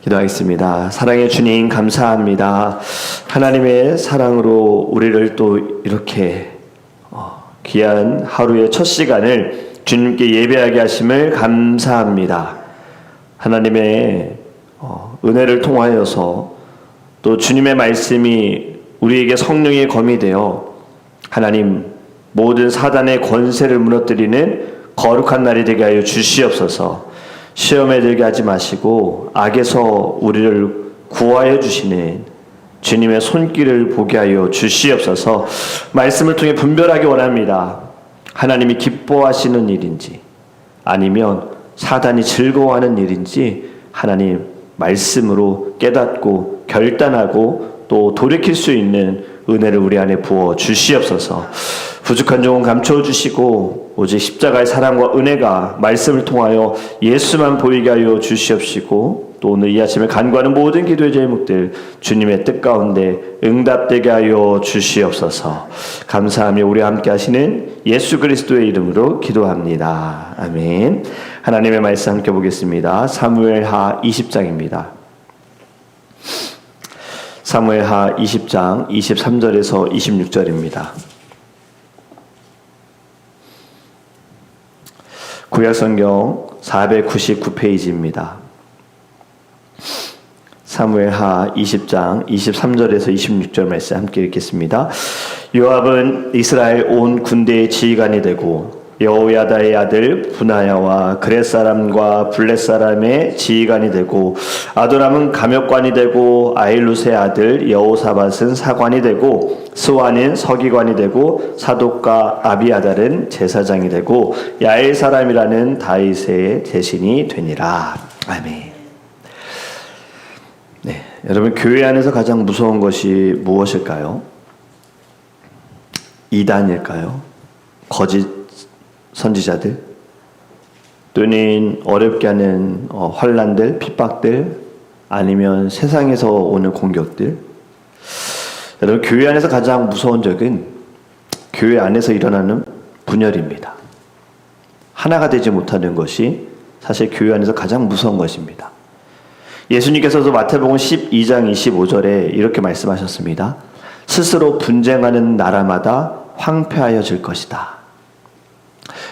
기도하겠습니다. 사랑의 주님 감사합니다. 하나님의 사랑으로 우리를 또 이렇게 귀한 하루의 첫 시간을 주님께 예배하게 하심을 감사합니다. 하나님의 은혜를 통하여서 또 주님의 말씀이 우리에게 성령의 검이 되어 하나님 모든 사단의 권세를 무너뜨리는 거룩한 날이 되게 하여 주시옵소서. 시험에 들게 하지 마시고 악에서 우리를 구하여 주시는 주님의 손길을 보게 하여 주시옵소서. 말씀을 통해 분별하기 원합니다. 하나님이 기뻐하시는 일인지 아니면 사단이 즐거워하는 일인지 하나님 말씀으로 깨닫고 결단하고 또 돌이킬 수 있는 은혜를 우리 안에 부어 주시옵소서. 부족한 종은 감춰 주시고 오직 십자가의 사랑과 은혜가 말씀을 통하여 예수만 보이게 하여 주시옵시고 또 오늘 이 아침에 간구하는 모든 기도의 제목들 주님의 뜻 가운데 응답되게 하여 주시옵소서. 감사하며 우리와 함께 하시는 예수 그리스도의 이름으로 기도합니다. 아멘. 하나님의 말씀 함께 보겠습니다. 사무엘하 20장입니다. 사무엘하 20장 23절에서 26절입니다. 구약성경 499페이지입니다. 사무엘하 20장 23절에서 26절 말씀 함께 읽겠습니다. 요압은 이스라엘 온 군대의 지휘관이 되고 여호야다의 아들 분하야와 그렛 사람과 블렛 사람의 지휘관이 되고 아도람은 감역관이 되고 아일룻의 아들 여호사밧은 사관이 되고 스완은 서기관이 되고 사독과 아비아달은 제사장이 되고 야엘 사람이라는 다윗의 대신이 되니라. 아멘. 네, 여러분 교회 안에서 가장 무서운 것이 무엇일까요? 이단일까요? 거짓 선지자들 또는 어렵게 하는 환난들, 핍박들 아니면 세상에서 오는 공격들. 여러분 교회 안에서 가장 무서운 적은 교회 안에서 일어나는 분열입니다. 하나가 되지 못하는 것이 사실 교회 안에서 가장 무서운 것입니다. 예수님께서도 마태복음 12장 25절에 이렇게 말씀하셨습니다. 스스로 분쟁하는 나라마다 황폐하여질 것이다.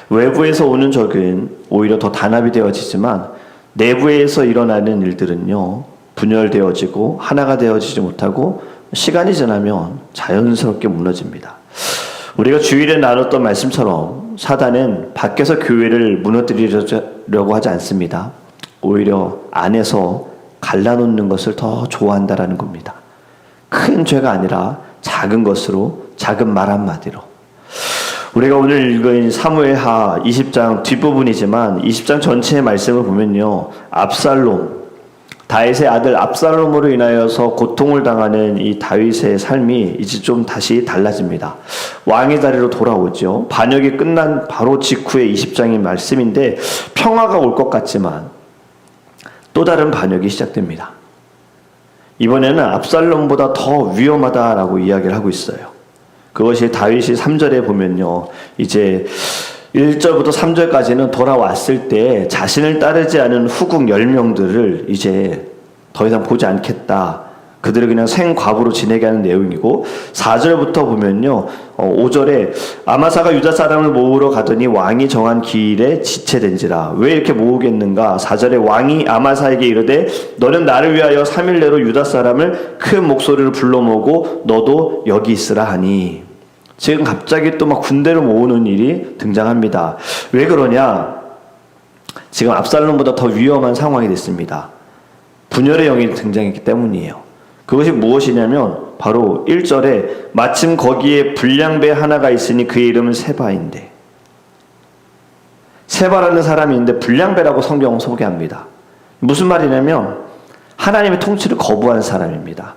외부에서 오는 적은 오히려 더 단합이 되어지지만 내부에서 일어나는 일들은요 분열되어지고 하나가 되어지지 못하고 시간이 지나면 자연스럽게 무너집니다. 우리가 주일에 나눴던 말씀처럼 사단은 밖에서 교회를 무너뜨리려고 하지 않습니다. 오히려 안에서 갈라놓는 것을 더 좋아한다라는 겁니다. 큰 죄가 아니라 작은 것으로, 작은 말 한마디로. 우리가 오늘 읽은 사무엘하 20장 뒷부분이지만 20장 전체의 말씀을 보면요, 압살롬, 다윗의 아들 압살롬으로 인하여서 고통을 당하는 이 다윗의 삶이 이제 좀 다시 달라집니다. 왕의 자리로 돌아오죠. 반역이 끝난 바로 직후에 20장의 말씀인데 평화가 올 것 같지만 또 다른 반역이 시작됩니다. 이번에는 압살롬보다 더 위험하다라고 이야기를 하고 있어요. 그것이 다윗이 3절에 보면요, 이제 1절부터 3절까지는 돌아왔을 때 자신을 따르지 않은 후궁 10명들을 이제 더 이상 보지 않겠다, 그들을 그냥 생과부로 지내게 하는 내용이고, 4절부터 보면요 5절에 아마사가 유다 사람을 모으러 가더니 왕이 정한 길에 지체된지라. 왜 이렇게 모으겠는가? 4절에 왕이 아마사에게 이르되 너는 나를 위하여 3일 내로 유다 사람을 큰 목소리를 불러 모으고 너도 여기 있으라 하니. 지금 갑자기 또 막 군대를 모으는 일이 등장합니다. 왜 그러냐? 지금 압살롬보다 더 위험한 상황이 됐습니다. 분열의 영이 등장했기 때문이에요. 그것이 무엇이냐면 바로 1절에 마침 거기에 불량배 하나가 있으니 그의 이름은 세바인데, 세바라는 사람이 있는데 불량배라고 성경은 소개합니다. 무슨 말이냐면 하나님의 통치를 거부한 사람입니다.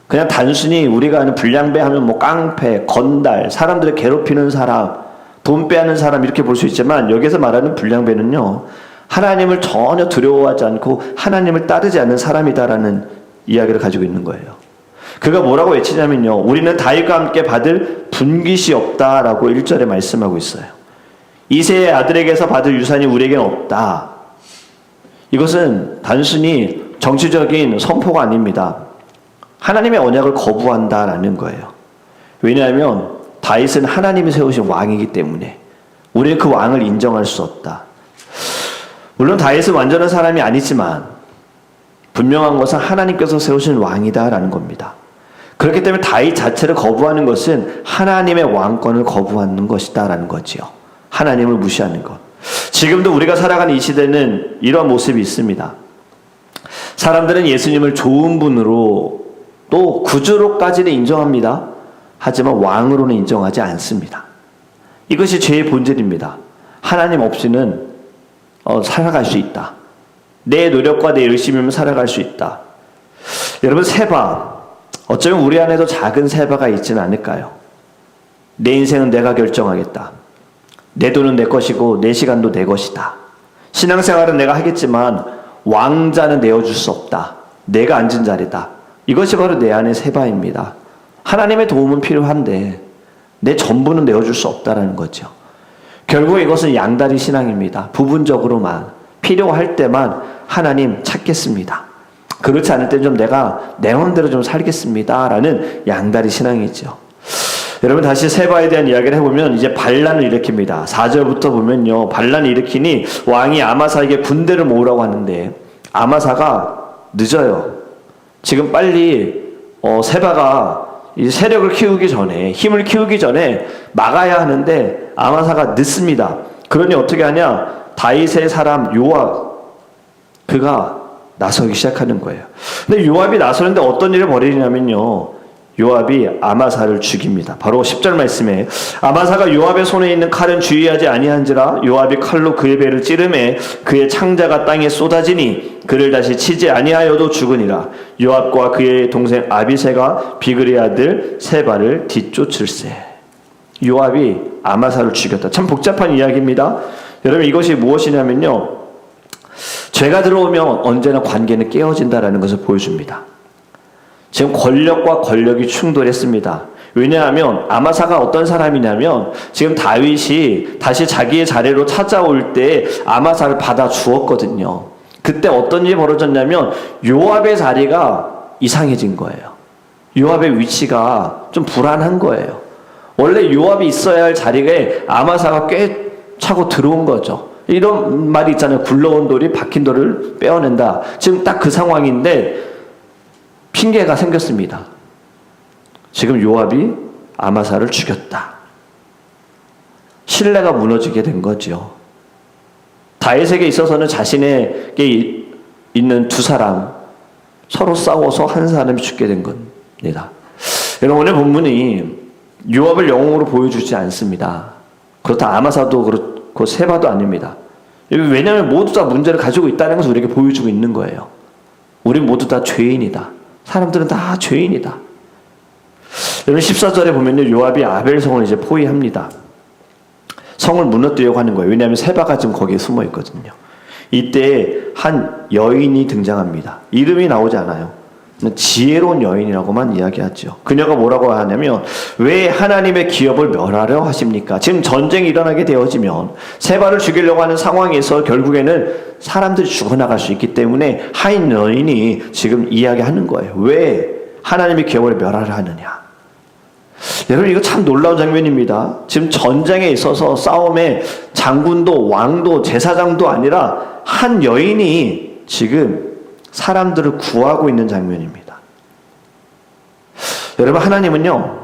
그냥 단순히 우리가 아는 불량배 하면 뭐 깡패, 건달, 사람들을 괴롭히는 사람, 돈 빼앗는 사람 이렇게 볼 수 있지만 여기서 말하는 불량배는요, 하나님을 전혀 두려워하지 않고 하나님을 따르지 않는 사람이다라는 이야기를 가지고 있는 거예요. 그가 뭐라고 외치냐면요, 우리는 다윗과 함께 받을 분깃이 없다라고 1절에 말씀하고 있어요. 이새의 아들에게서 받을 유산이 우리에게는 없다. 이것은 단순히 정치적인 선포가 아닙니다. 하나님의 언약을 거부한다라는 거예요. 왜냐하면 다윗은 하나님이 세우신 왕이기 때문에 우리는 그 왕을 인정할 수 없다. 물론 다윗은 완전한 사람이 아니지만 분명한 것은 하나님께서 세우신 왕이다라는 겁니다. 그렇기 때문에 다윗 자체를 거부하는 것은 하나님의 왕권을 거부하는 것이다라는 거지요. 하나님을 무시하는 것. 지금도 우리가 살아가는 이 시대는 이런 모습이 있습니다. 사람들은 예수님을 좋은 분으로 또 구주로까지는 인정합니다. 하지만 왕으로는 인정하지 않습니다. 이것이 죄의 본질입니다. 하나님 없이는 살아갈 수 있다. 내 노력과 내 열심이면 살아갈 수 있다. 여러분, 세바, 어쩌면 우리 안에도 작은 세바가 있지는 않을까요? 내 인생은 내가 결정하겠다. 내 돈은 내 것이고 내 시간도 내 것이다. 신앙생활은 내가 하겠지만 왕자는 내어줄 수 없다. 내가 앉은 자리다. 이것이 바로 내 안의 세바입니다. 하나님의 도움은 필요한데 내 전부는 내어줄 수 없다는 거죠. 결국 이것은 양다리 신앙입니다. 부분적으로만, 필요할 때만 하나님 찾겠습니다. 그렇지 않을 땐 좀 내가 내 마음대로 좀 살겠습니다 라는 양다리 신앙이죠. 여러분, 다시 세바에 대한 이야기를 해보면 이제 반란을 일으킵니다. 4절부터 보면요, 반란을 일으키니 왕이 아마사에게 군대를 모으라고 하는데 아마사가 늦어요. 지금 빨리 세바가 이 세력을 키우기 전에, 힘을 키우기 전에 막아야 하는데 아마사가 늦습니다. 그러니 어떻게 하냐? 다윗의 사람 요압, 그가 나서기 시작하는 거예요. 근데 요압이 나서는데 어떤 일을 벌이냐면요, 요압이 아마사를 죽입니다. 바로 10절 말씀에 아마사가 요압의 손에 있는 칼은 주의하지 아니한지라 요압이 칼로 그의 배를 찌르매 그의 창자가 땅에 쏟아지니 그를 다시 치지 아니하여도 죽으니라. 요압과 그의 동생 아비새가 비그리 아들 세바를 뒤쫓을세. 요압이 아마사를 죽였다. 참 복잡한 이야기입니다. 여러분, 이것이 무엇이냐면요, 죄가 들어오면 언제나 관계는 깨어진다라는 것을 보여줍니다. 지금 권력과 권력이 충돌했습니다. 왜냐하면 아마사가 어떤 사람이냐면 지금 다윗이 다시 자기의 자리로 찾아올 때 아마사를 받아 주었거든요. 그때 어떤 일이 벌어졌냐면 요압의 자리가 이상해진 거예요. 요압의 위치가 좀 불안한 거예요. 원래 요압이 있어야 할 자리에 아마사가 꽤 차고 들어온 거죠. 이런 말이 있잖아요. 굴러온 돌이 박힌 돌을 빼어낸다. 지금 딱 그 상황인데 핑계가 생겼습니다. 지금 요압이 아마사를 죽였다. 신뢰가 무너지게 된 거죠. 다윗에게 있어서는 자신에게 있는 두 사람 서로 싸워서 한 사람이 죽게 된 겁니다. 여러분, 오늘 본문이 요압을 영웅으로 보여주지 않습니다. 그렇다 아마사도 그렇고 세바도 아닙니다. 왜냐하면 모두 다 문제를 가지고 있다는 것을 우리에게 보여주고 있는 거예요. 우린 모두 다 죄인이다. 사람들은 다 죄인이다. 여러분, 14절에 보면요, 요압이 아벨 성을 이제 포위합니다. 성을 무너뜨리려고 하는 거예요. 왜냐하면 세바가 지금 거기에 숨어 있거든요. 이때 한 여인이 등장합니다. 이름이 나오지 않아요. 지혜로운 여인이라고만 이야기하죠. 그녀가 뭐라고 하냐면, 왜 하나님의 기업을 멸하려 하십니까? 지금 전쟁이 일어나게 되어지면 세바를 죽이려고 하는 상황에서 결국에는 사람들이 죽어나갈 수 있기 때문에 하인 여인이 지금 이야기하는 거예요. 왜 하나님의 기업을 멸하려 하느냐? 여러분, 이거 참 놀라운 장면입니다. 지금 전쟁에 있어서 싸움에 장군도 왕도 제사장도 아니라 한 여인이 지금 사람들을 구하고 있는 장면입니다. 여러분, 하나님은요,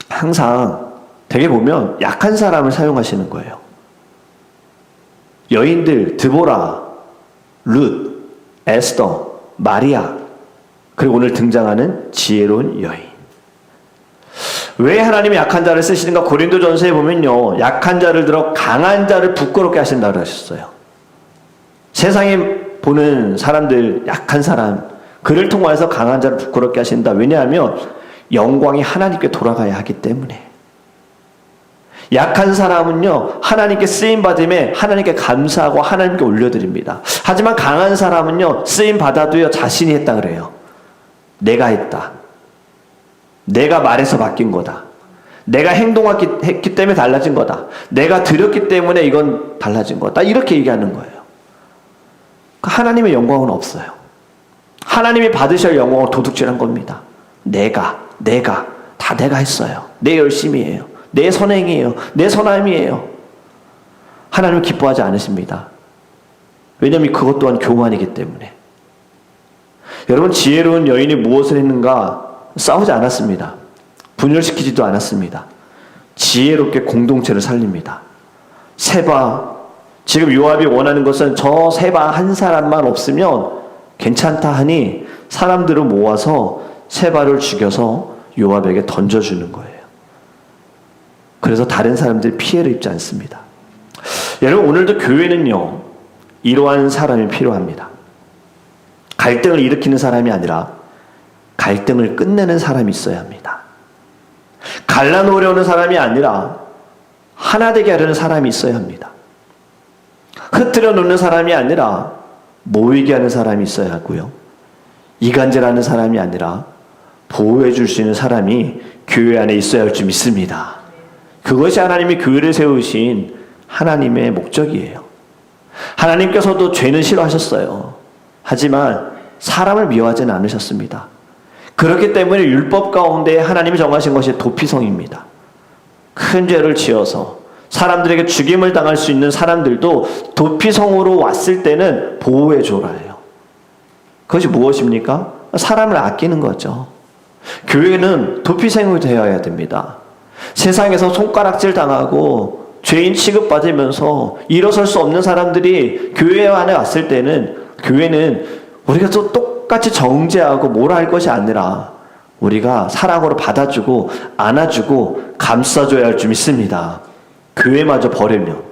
항상 되게 보면 약한 사람을 사용하시는 거예요. 여인들, 드보라, 룻, 에스더, 마리아, 그리고 오늘 등장하는 지혜로운 여인. 왜 하나님이 약한 자를 쓰시는가? 고린도전서에 보면요, 약한 자를 들어 강한 자를 부끄럽게 하신다고 하셨어요. 세상에 보는 사람들, 약한 사람, 그를 통해서 강한 자를 부끄럽게 하신다. 왜냐하면 영광이 하나님께 돌아가야 하기 때문에. 약한 사람은요, 하나님께 쓰임받음에 하나님께 감사하고 하나님께 올려드립니다. 하지만 강한 사람은요, 쓰임받아도요, 자신이 했다 그래요. 내가 했다. 내가 말해서 바뀐 거다. 내가 행동했기 때문에 달라진 거다. 내가 드렸기 때문에 이건 달라진 거다. 이렇게 얘기하는 거예요. 하나님의 영광은 없어요. 하나님이 받으실 영광을 도둑질한 겁니다. 내가 다 내가 했어요. 내 열심이에요. 내 선행이에요. 내 선함이에요. 하나님은 기뻐하지 않으십니다. 왜냐하면 그것 또한 교만이기 때문에. 여러분, 지혜로운 여인이 무엇을 했는가? 싸우지 않았습니다. 분열시키지도 않았습니다. 지혜롭게 공동체를 살립니다. 세바, 지금 요압이 원하는 것은 저 세바 한 사람만 없으면 괜찮다 하니 사람들을 모아서 세바를 죽여서 요압에게 던져주는 거예요. 그래서 다른 사람들이 피해를 입지 않습니다. 여러분, 오늘도 교회는요, 이러한 사람이 필요합니다. 갈등을 일으키는 사람이 아니라 갈등을 끝내는 사람이 있어야 합니다. 갈라놓으려는 사람이 아니라 하나 되게 하려는 사람이 있어야 합니다. 흩뜨려 놓는 사람이 아니라 모이게 하는 사람이 있어야 하고요. 이간질하는 사람이 아니라 보호해 줄 수 있는 사람이 교회 안에 있어야 할 줄 믿습니다. 그것이 하나님이 교회를 세우신 하나님의 목적이에요. 하나님께서도 죄는 싫어하셨어요. 하지만 사람을 미워하지는 않으셨습니다. 그렇기 때문에 율법 가운데 하나님이 정하신 것이 도피성입니다. 큰 죄를 지어서 사람들에게 죽임을 당할 수 있는 사람들도 도피성으로 왔을 때는 보호해 줘라예요. 그것이 무엇입니까? 사람을 아끼는 거죠. 교회는 도피성이 되어야 됩니다. 세상에서 손가락질 당하고 죄인 취급받으면서 일어설 수 없는 사람들이 교회 안에 왔을 때는 교회는 우리가 또 똑같이 정죄하고 뭐라 할 것이 아니라 우리가 사랑으로 받아주고 안아주고 감싸줘야 할 줄 믿습니다. 교회마저 버리면,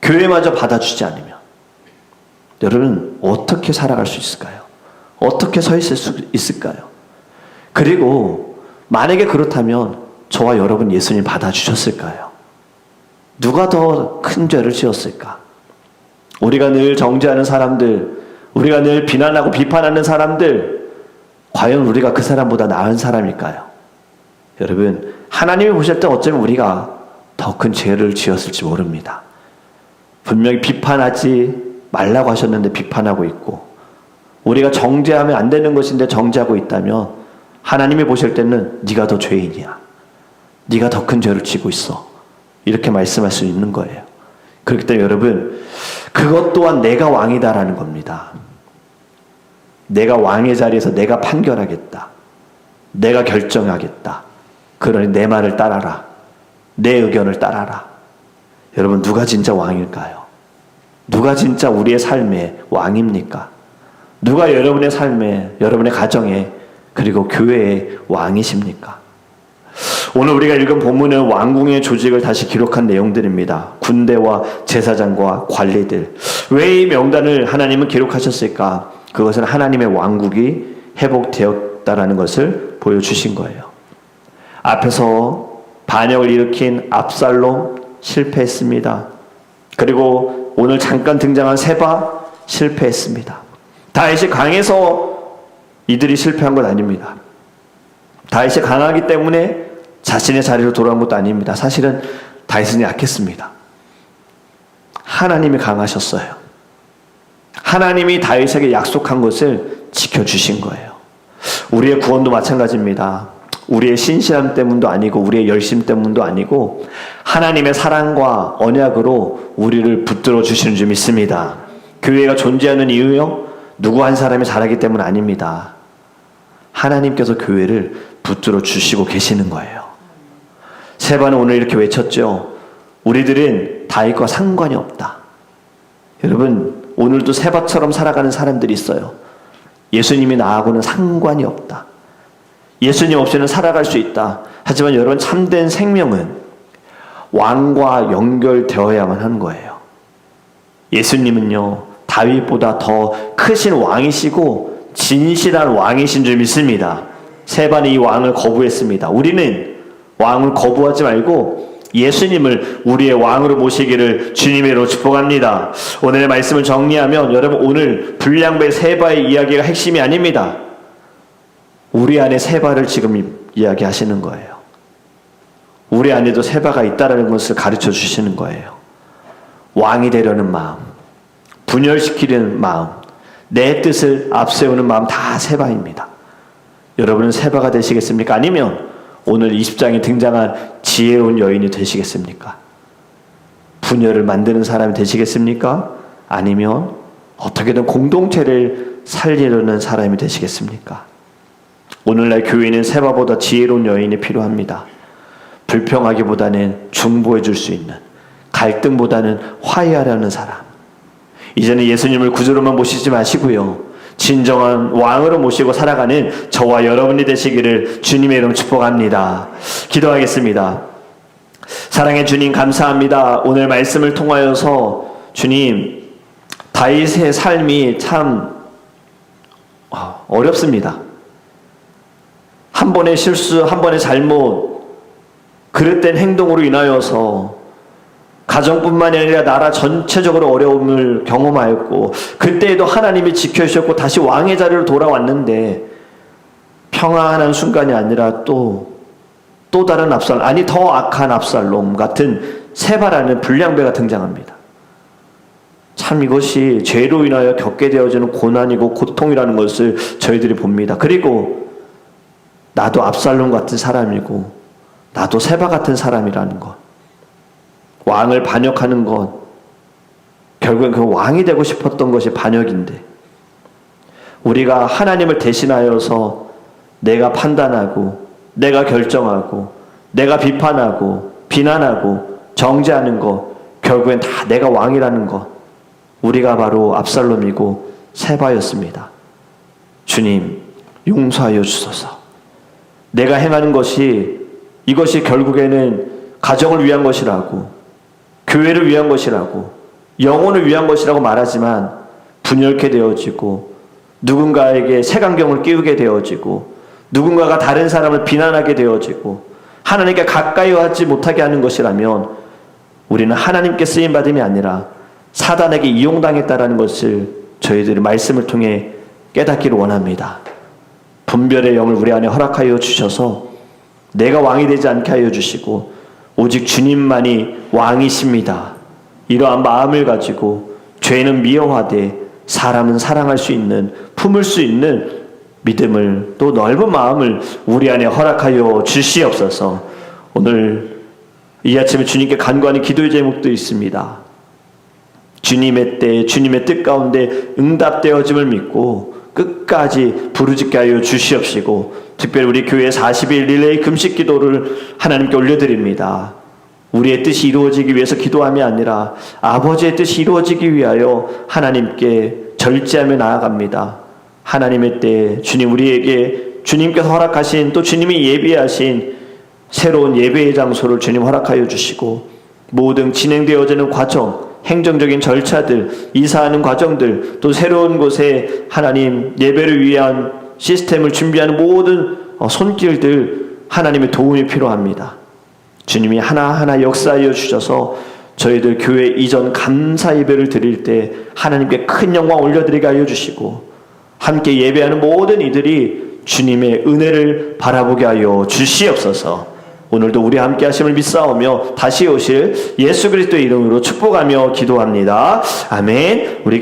교회마저 받아주지 않으면 여러분 어떻게 살아갈 수 있을까요? 어떻게 서 있을 수 있을까요? 그리고 만약에 그렇다면 저와 여러분 예수님 받아주셨을까요? 누가 더 큰 죄를 지었을까? 우리가 늘 정죄하는 사람들, 우리가 늘 비난하고 비판하는 사람들, 과연 우리가 그 사람보다 나은 사람일까요? 여러분, 하나님이 보실 때 어쩌면 우리가 더 큰 죄를 지었을지 모릅니다. 분명히 비판하지 말라고 하셨는데 비판하고 있고, 우리가 정죄하면 안 되는 것인데 정죄하고 있다면 하나님이 보실 때는 네가 더 죄인이야. 네가 더 큰 죄를 지고 있어. 이렇게 말씀할 수 있는 거예요. 그렇기 때문에 여러분, 그것 또한 내가 왕이다라는 겁니다. 내가 왕의 자리에서 내가 판결하겠다. 내가 결정하겠다. 그러니 내 말을 따라라. 내 의견을 따라라. 여러분, 누가 진짜 왕일까요? 누가 진짜 우리의 삶의 왕입니까? 누가 여러분의 삶에, 여러분의 가정에, 그리고 교회의 왕이십니까? 오늘 우리가 읽은 본문은 왕궁의 조직을 다시 기록한 내용들입니다. 군대와 제사장과 관리들. 왜 이 명단을 하나님은 기록하셨을까? 그것은 하나님의 왕국이 회복되었다라는 것을 보여주신 거예요. 앞에서 반역을 일으킨 압살롬 실패했습니다. 그리고 오늘 잠깐 등장한 세바 실패했습니다. 다윗이 강해서 이들이 실패한 것 아닙니다. 다윗이 강하기 때문에 자신의 자리로 돌아온 것도 아닙니다. 사실은 다윗은 약했습니다. 하나님이 강하셨어요. 하나님이 다윗에게 약속한 것을 지켜주신 거예요. 우리의 구원도 마찬가지입니다. 우리의 신실함 때문도 아니고 우리의 열심 때문도 아니고 하나님의 사랑과 언약으로 우리를 붙들어 주시는 줄 믿습니다. 교회가 존재하는 이유요? 누구 한 사람이 잘하기 때문 아닙니다. 하나님께서 교회를 붙들어 주시고 계시는 거예요. 세바는 오늘 이렇게 외쳤죠. 우리들은 다윗과 상관이 없다. 여러분, 오늘도 세바처럼 살아가는 사람들이 있어요. 예수님이 나하고는 상관이 없다. 예수님 없이는 살아갈 수 있다. 하지만 여러분, 참된 생명은 왕과 연결되어야만 하는 거예요. 예수님은요, 다윗보다 더 크신 왕이시고 진실한 왕이신 줄 믿습니다. 세바는 이 왕을 거부했습니다. 우리는 왕을 거부하지 말고 예수님을 우리의 왕으로 모시기를 주님으로 축복합니다. 오늘의 말씀을 정리하면 여러분, 오늘 불량배 세바의 이야기가 핵심이 아닙니다. 우리 안에 세바를 지금 이야기하시는 거예요. 우리 안에도 세바가 있다는 것을 가르쳐 주시는 거예요. 왕이 되려는 마음, 분열시키려는 마음, 내 뜻을 앞세우는 마음 다 세바입니다. 여러분은 세바가 되시겠습니까? 아니면 오늘 20장에 등장한 지혜로운 여인이 되시겠습니까? 부녀를 만드는 사람이 되시겠습니까? 아니면 어떻게든 공동체를 살리려는 사람이 되시겠습니까? 오늘날 교회는 세바보다 지혜로운 여인이 필요합니다. 불평하기보다는 중보해 줄 수 있는, 갈등보다는 화해하려는 사람. 이제는 예수님을 구주로만 모시지 마시고요, 진정한 왕으로 모시고 살아가는 저와 여러분이 되시기를 주님의 이름 축복합니다. 기도하겠습니다. 사랑의 주님, 감사합니다. 오늘 말씀을 통하여서 주님, 다윗의 삶이 참 어렵습니다. 한 번의 실수, 한 번의 잘못, 그릇된 행동으로 인하여서 가정뿐만이 아니라 나라 전체적으로 어려움을 경험하였고, 그때에도 하나님이 지켜주셨고 다시 왕의 자리로 돌아왔는데 평안한 순간이 아니라 또 다른 압살롬, 아니 더 악한 압살롬 같은 세바라는 불량배가 등장합니다. 참 이것이 죄로 인하여 겪게 되어지는 고난이고 고통이라는 것을 저희들이 봅니다. 그리고 나도 압살롬 같은 사람이고 나도 세바 같은 사람이라는 것, 왕을 반역하는 것, 결국엔 그 왕이 되고 싶었던 것이 반역인데, 우리가 하나님을 대신하여서 내가 판단하고 내가 결정하고 내가 비판하고 비난하고 정죄하는 것, 결국엔 다 내가 왕이라는 것, 우리가 바로 압살롬이고 세바였습니다. 주님, 용서하여 주소서. 내가 행하는 것이, 이것이 결국에는 가정을 위한 것이라고, 교회를 위한 것이라고, 영혼을 위한 것이라고 말하지만 분열케 되어지고, 누군가에게 색안경을 끼우게 되어지고, 누군가가 다른 사람을 비난하게 되어지고, 하나님께 가까이 하지 못하게 하는 것이라면 우리는 하나님께 쓰임받음이 아니라 사단에게 이용당했다라는 것을 저희들의 말씀을 통해 깨닫기를 원합니다. 분별의 영을 우리 안에 허락하여 주셔서 내가 왕이 되지 않게 하여 주시고 오직 주님만이 왕이십니다, 이러한 마음을 가지고 죄는 미워하되 사람은 사랑할 수 있는, 품을 수 있는 믿음을, 또 넓은 마음을 우리 안에 허락하여 주시옵소서. 오늘 이 아침에 주님께 간구하는 기도의 제목도 있습니다. 주님의 때, 주님의 뜻 가운데 응답되어짐을 믿고 끝까지 부르짖게 하여 주시옵시고, 특별히 우리 교회 40일 릴레이 금식 기도를 하나님께 올려드립니다. 우리의 뜻이 이루어지기 위해서 기도함이 아니라 아버지의 뜻이 이루어지기 위하여 하나님께 절제하며 나아갑니다. 하나님의 때 주님, 우리에게 주님께서 허락하신, 또 주님이 예비하신 새로운 예배의 장소를 주님 허락하여 주시고, 모든 진행되어지는 과정, 행정적인 절차들, 이사하는 과정들, 또 새로운 곳에 하나님 예배를 위한 시스템을 준비하는 모든 손길들, 하나님의 도움이 필요합니다. 주님이 하나하나 역사하여 주셔서 저희들 교회 이전 감사 예배를 드릴 때 하나님께 큰 영광 올려드리게 하여 주시고, 함께 예배하는 모든 이들이 주님의 은혜를 바라보게 하여 주시옵소서. 오늘도 우리 함께 하심을 믿사오며 다시 오실 예수 그리스도의 이름으로 축복하며 기도합니다. 아멘. 우리